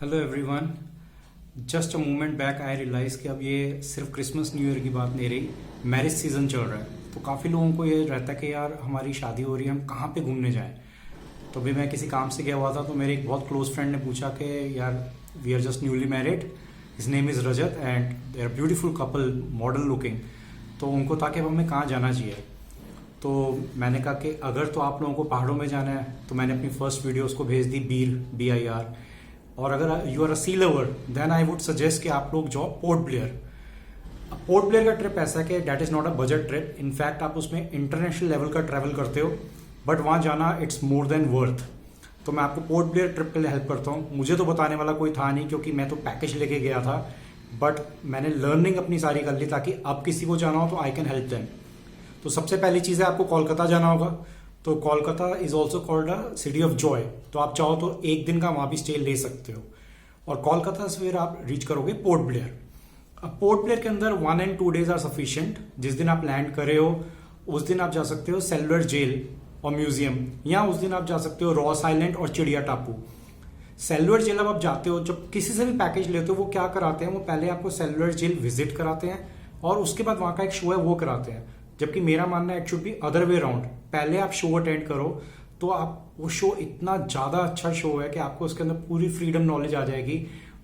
Hello everyone. Just a moment back I realize कि अब ये सिर्फ क्रिसमस न्यू ईयर की बात नहीं रही, मैरिज सीज़न चल रहा है। तो काफ़ी लोगों को ये रहता है कि यार हमारी शादी हो रही है, हम कहाँ पे घूमने जाएं। तो अभी मैं किसी काम से गया हुआ था, तो मेरे एक बहुत क्लोज फ्रेंड ने पूछा कि यार we are just newly married, his name is Rajat and they are beautiful couple, model looking. तो उनको था कि अब हमें कहाँ जाना चाहिए। तो मैंने कहा कि अगर तो आप लोगों को पहाड़ों में जाना है तो मैंने अपनी फर्स्ट वीडियो उसको भेज दी, BIR। और अगर you are a sea lover then I would suggest कि आप लोग जाओ पोर्ट ब्लेयर। पोर्ट ब्लेयर का ट्रिप ऐसा है कि that is not a budget trip, in fact आप उसमें इंटरनेशनल लेवल का ट्रैवल करते हो, बट वहाँ जाना इट्स मोर देन वर्थ। तो मैं आपको पोर्ट ब्लेयर ट्रिप के लिए हेल्प करता हूँ। मुझे तो बताने वाला कोई था नहीं क्योंकि मैं तो पैकेज लेके गया था, बट मैंने लर्निंग अपनी सारी कर ली ताकि अब किसी को जाना हो तो आई कैन हेल्प देम। तो सबसे पहली चीज़ है आपको कोलकाता जाना होगा। तो Kolkata is also called a city of Joy. तो आप चाहो तो एक दिन का वहाँ भी स्टे ले सकते हो। और कोलकाता से फिर आप रीच करोगे पोर्ट ब्लेयर। अब पोर्ट ब्लेयर के अंदर 1 and 2 days आर सफिशियंट। जिस दिन आप लैंड करे हो उस दिन आप जा सकते हो सेलुलर जेल और म्यूजियम, या उस दिन आप जा सकते हो रॉस आइलैंड और चिड़िया टापू। सेलुलर जेल अब आप जाते हो, जब किसी से भी पैकेज लेते हो वो क्या कराते हैं, वो पहले आपको सेलुलर जेल विजिट कराते हैं और उसके बाद वहाँ का एक शो है वो कराते हैं। जबकि मेरा मानना है it should be other way round, पहले आप शो अटेंड करो। तो आप वो शो इतना ज़्यादा अच्छा शो है कि आपको उसके अंदर पूरी फ्रीडम नॉलेज आ जाएगी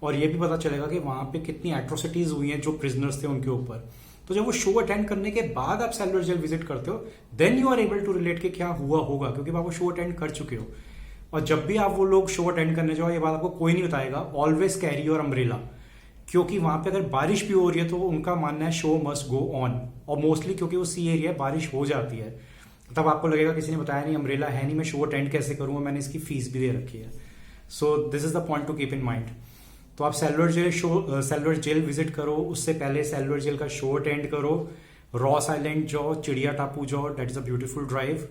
और ये भी पता चलेगा कि वहाँ पे कितनी एट्रोसिटीज़ हुई हैं जो प्रिजनर्स थे उनके ऊपर। तो जब वो शो अटेंड करने के बाद आप सेलुलर जेल विजिट करते हो then you are able to relate कि क्या हुआ होगा, क्योंकि आप वो शो अटेंड कर चुके हो। और जब भी आप वो लोग शो अटेंड करने जाओ, ये बात आपको कोई नहीं बताएगा, ऑलवेज कैरी योर अम्ब्रेला, क्योंकि वहां पे अगर बारिश भी हो रही है तो उनका मानना है शो मस्ट गो ऑन। और मोस्टली क्योंकि वो सी एरिया है, बारिश हो जाती है, तब आपको लगेगा किसी ने बताया नहीं, अम्ब्रेला है नहीं, मैं शो अटेंड कैसे करूंगा, मैंने इसकी फीस भी दे रखी है। So this is the point to keep in mind. तो आप सेलुलर जेल विजिट करो, उससे पहले सेलुलर जेल का शो अटेंड करो, रॉस आइलैंड जाओ, चिड़िया टापू जाओ, that is a beautiful drive.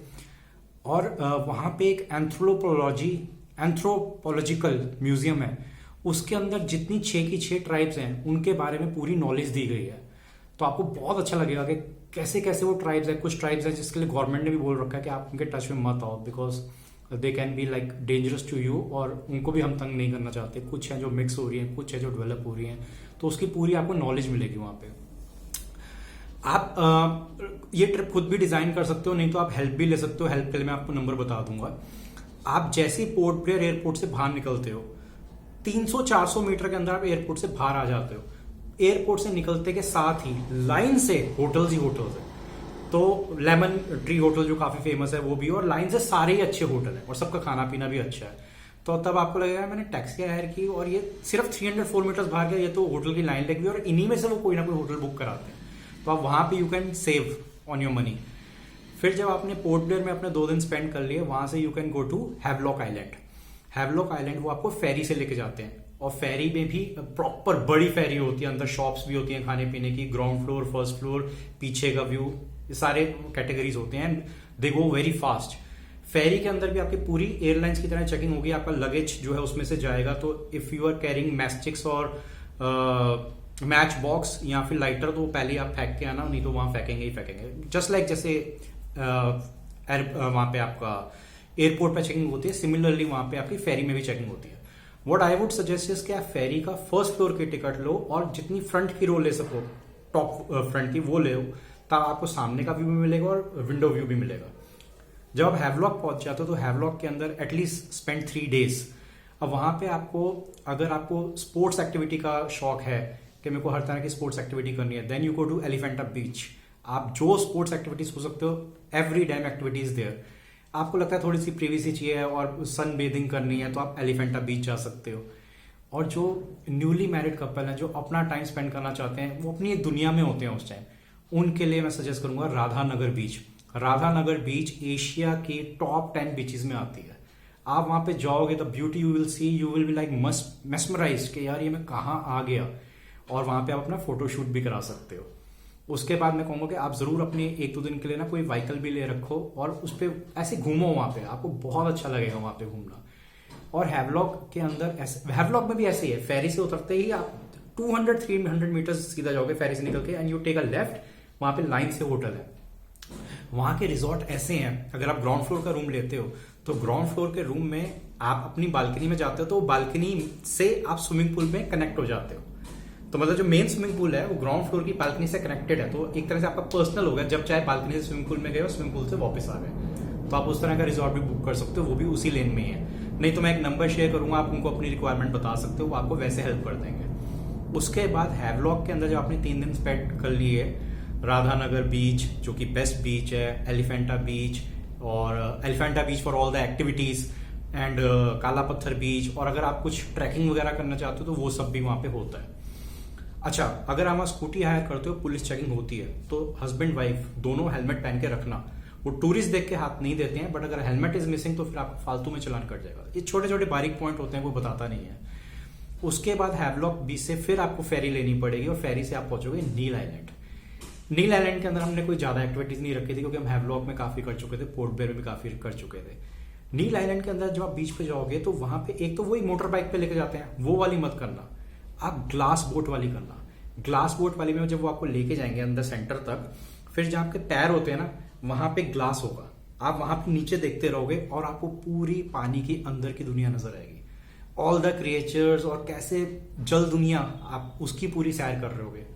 और वहां पे एक एंथ्रोपोलॉजिकल म्यूजियम है, उसके अंदर जितनी 6 की 6 ट्राइब्स हैं उनके बारे में पूरी नॉलेज दी गई है। तो आपको बहुत अच्छा लगेगा कि कैसे कैसे वो ट्राइब्स हैं। कुछ ट्राइब्स हैं जिसके लिए गवर्नमेंट ने भी बोल रखा है कि आप उनके टच में मत आओ, because they can be like dangerous to you, और उनको भी हम तंग नहीं करना चाहते। कुछ हैं जो मिक्स हो रही हैं, कुछ है जो डेवलप हो रही हैं, तो उसकी पूरी आपको नॉलेज मिलेगी वहाँ पे। आप ये ट्रिप खुद भी डिजाइन कर सकते हो, नहीं तो आप हेल्प भी ले सकते हो। हेल्प के लिए मैं आपको नंबर बता दूंगा। आप जैसे ही पोर्ट ब्लेयर एयरपोर्ट से बाहर निकलते हो 300-400 मीटर के अंदर आप एयरपोर्ट से बाहर आ जाते हो। एयरपोर्ट से निकलते के साथ ही लाइन से होटल्स ही होटल्स है। तो लेमन ट्री होटल जो काफी फेमस है वो भी, और लाइन से सारे ही अच्छे होटल है और सबका खाना पीना भी अच्छा है। तो तब आपको लगेगा मैंने टैक्सी हायर की और ये सिर्फ 304 मीटर्स बाहर गया, ये तो होटल की लाइन लगी और इन्हीं में से वो कोई ना कोई होटल बुक कराते हैं। तो आप वहां पे you can save on your money. फिर जब आपने पोर्ट ब्लेयर में अपने 2 दिन स्पेंड कर लिए, वहां से you can go to Havelock Island. Havelock Island वो आपको फेरी से लेके जाते हैं, और फेरी में भी प्रॉपर बड़ी फेरी होती है, अंदर शॉप्स भी होती हैं खाने पीने की, ग्राउंड फ्लोर, फर्स्ट फ्लोर, पीछे का व्यू, ये सारे कैटेगरीज होते हैं and they go very fast. Ferry के अंदर भी आपकी पूरी एयरलाइंस की तरह चेकिंग होगी, आपका लगेज जो है उसमें से जाएगा। तो इफ यू आर कैरिंग मैस्टिक्स और मैच बॉक्स या फिर लाइटर, तो पहले आप फेंक के आना, नहीं तो वहां फेंकेंगे ही फेंकेंगे। जस्ट लाइक जैसे वहां पे आपका एयरपोर्ट पे चेकिंग होती है, सिमिलरली वहां पे आपकी फेरी में भी चेकिंग होती है। What I would suggest is कि आप फेरी का फर्स्ट फ्लोर की टिकट लो और जितनी फ्रंट की रो ले सको, टॉप फ्रंट की वो ले लो, तब आपको सामने का व्यू भी मिलेगा और विंडो व्यू भी मिलेगा। जब आप हैवलॉक पहुंच जाते हो तो हैवलॉक के अंदर एटलीस्ट स्पेंड 3 days। अब वहां पे आपको, अगर आपको स्पोर्ट्स एक्टिविटी का शौक है कि मेरे को हर तरह की स्पोर्ट्स एक्टिविटी करनी है, then you go to Elephanta beach. आप जो स्पोर्ट्स एक्टिविटीज हो सकते हो, एवरी डैम एक्टिविटीज देयर। आपको लगता है थोड़ी सी प्रिवेसी चाहिए और सन बेदिंग करनी है, तो आप एलिफेंटा बीच जा सकते हो। और जो न्यूली मैरिड कपल हैं जो अपना टाइम स्पेंड करना चाहते हैं, वो अपनी दुनिया में होते हैं उस टाइम, उनके लिए मैं सजेस्ट करूंगा राधानगर बीच। राधानगर बीच एशिया की टॉप 10 बीचेस में आती है। आप वहां पे जाओगे तो beauty you will see, you will be like mesmerise कि यार ये मैं कहाँ आ गया। और वहां पे आप अपना फोटोशूट भी करा सकते हो। उसके बाद मैं कहूंगा कि आप जरूर अपने 1-2 दिन के लिए ना कोई व्हीकल भी ले रखो और उस पर ऐसे घूमो, वहां पे आपको बहुत अच्छा लगेगा वहां पे घूमना। और हैवलॉक के अंदर हैवलॉक में भी ऐसे ही है, फेरी से उतरते ही आप 200-300 मीटर्स सीधा जाओगे फेरी से निकल के, and you take a left, वहां पे लाइन से होटल है। वहां के रिजॉर्ट ऐसे हैं, अगर आप ग्राउंड फ्लोर का रूम लेते हो तो ग्राउंड फ्लोर के रूम में आप अपनी बालकनी में जाते हो तो बालकनी से आप स्विमिंग पूल में कनेक्ट हो जाते हो। तो मतलब जो मेन स्विमिंग पूल है वो ग्राउंड फ्लोर की बालकनी से कनेक्टेड है, तो एक तरह से आपका पर्सनल हो गया। जब चाहे बालकनी से स्विमिंग पूल में गए और स्विमिंग पूल से वापस आ गए, तो आप उस तरह का रिजॉर्ट भी बुक कर सकते हो, वो भी उसी लेन में ही है। नहीं तो मैं एक नंबर शेयर करूंगा, आप उनको अपनी रिक्वायरमेंट बता सकते हो, वो आपको वैसे हेल्प कर देंगे। उसके बाद हैवलॉक के अंदर जो आपने 3 दिन स्पेंड कर लिए, राधानगर बीच जो कि बेस्ट बीच है, एलिफेंटा बीच, और Elephanta beach for all the activities, and Kala Patthar बीच, और अगर आप कुछ ट्रैकिंग वगैरह करना चाहते हो तो वो सब भी वहां पे होता है। अच्छा, अगर आप स्कूटी हायर करते हो, पुलिस चेकिंग होती है, तो हस्बैंड वाइफ दोनों हेलमेट पहन के रखना। वो टूरिस्ट देख के हाथ नहीं देते हैं, बट अगर हेलमेट इज मिसिंग तो फिर आपको फालतू में चलान कट जाएगा। ये छोटे छोटे बारीक पॉइंट होते हैं, वो बताता नहीं है। उसके बाद हैवलॉक बीच से फिर आपको फेरी लेनी पड़ेगी, और फेरी से आप पहुंचोगे नील आइलैंड। नील आइलैंड के अंदर हमने कोई ज्यादा एक्टिविटीज नहीं रखी थी, क्योंकि हम हैवलॉक में काफी कर चुके थे, पोर्ट ब्लेयर में भी काफी कर चुके थे। नील आइलैंड के अंदर जब आप बीच पे जाओगे तो वहां पे एक तो वही मोटर बाइक पे लेके जाते हैं, वो वाली मत करना, आप ग्लास बोट वाली करना। ग्लास बोट वाली में जब वो आपको लेके जाएंगे अंदर सेंटर तक, फिर जहाँ आपके पैर होते हैं ना, वहां पे ग्लास होगा, आप वहां पे नीचे देखते रहोगे और आपको पूरी पानी की अंदर की दुनिया नजर आएगी, ऑल द क्रिएचर्स, और कैसे जल दुनिया आप उसकी पूरी सैर कर रहे होगे।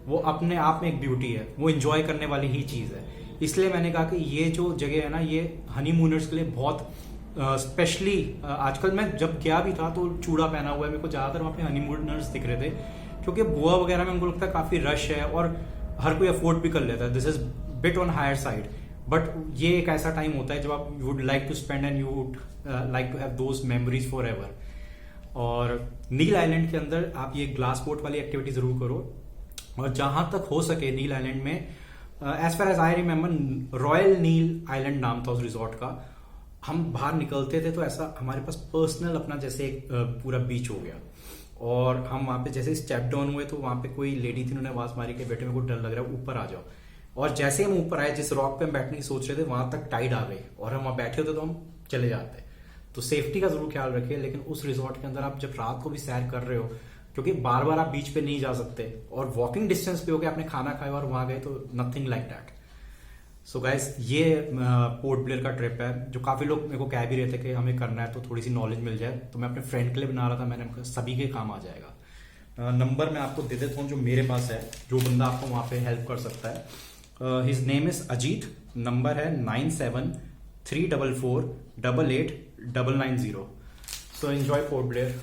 वो अपने आप में एक ब्यूटी है, वो एंजॉय करने वाली ही चीज है। इसलिए मैंने कहा कि ये जो जगह है ना, ये हनीमूनर्स के लिए बहुत स्पेशली आजकल मैं जब गया भी था तो चूड़ा पहना हुआ है, मेरे को ज्यादातर वहां पे हनीमूनर्स दिख रहे थे, क्योंकि गोवा वगैरह में उनको लगता है काफी रश है और हर कोई अफोर्ड भी कर लेता है। This is bit on higher side, but ये एक ऐसा टाइम होता है जब आप would like to spend and you would like to have those memories forever. और नील आइलैंड के अंदर आप ये ग्लास बोट वाली एक्टिविटी जरूर करो, और जहां तक हो सके नील आइलैंड में, as far as I remember, Royal Neil Island नाम था उस रिजॉर्ट का। हम बाहर निकलते थे तो ऐसा हमारे पास पर्सनल अपना जैसे एक पूरा बीच हो गया, और हम वहां पे जैसे स्टेप डाउन हुए तो वहां पे कोई लेडी थी, उन्होंने आवाज मारी कि बेटे मेरे को डर लग रहा है, ऊपर आ जाओ। और जैसे हम ऊपर आए, जिस रॉक पे हम बैठने की सोच रहे थे वहां तक टाइड आ गई, और हम वहां बैठे होते तो हम चले जाते। तो सेफ्टी का जरूर ख्याल रखिए। लेकिन उस रिजॉर्ट के अंदर आप जब रात को भी सैर कर रहे हो, क्योंकि बार बार आप बीच पे नहीं जा सकते, और वॉकिंग डिस्टेंस पे हो गए, आपने खाना खाया और वहां गए, तो nothing like that. So guys, ये पोर्ट ब्लेयर का ट्रिप है, जो काफी लोग मेरे को कह भी रहे थे कि हमें करना है तो थोड़ी सी नॉलेज मिल जाए, तो मैं अपने फ्रेंड के लिए बना रहा था, मैंने कहा सभी के काम आ जाएगा। नंबर मैं आपको दे देता हूँ जो मेरे पास है, जो बंदा आपको वहां पे हेल्प कर सकता है। His name is Ajit, number है 9734488990। So enjoy port Blair.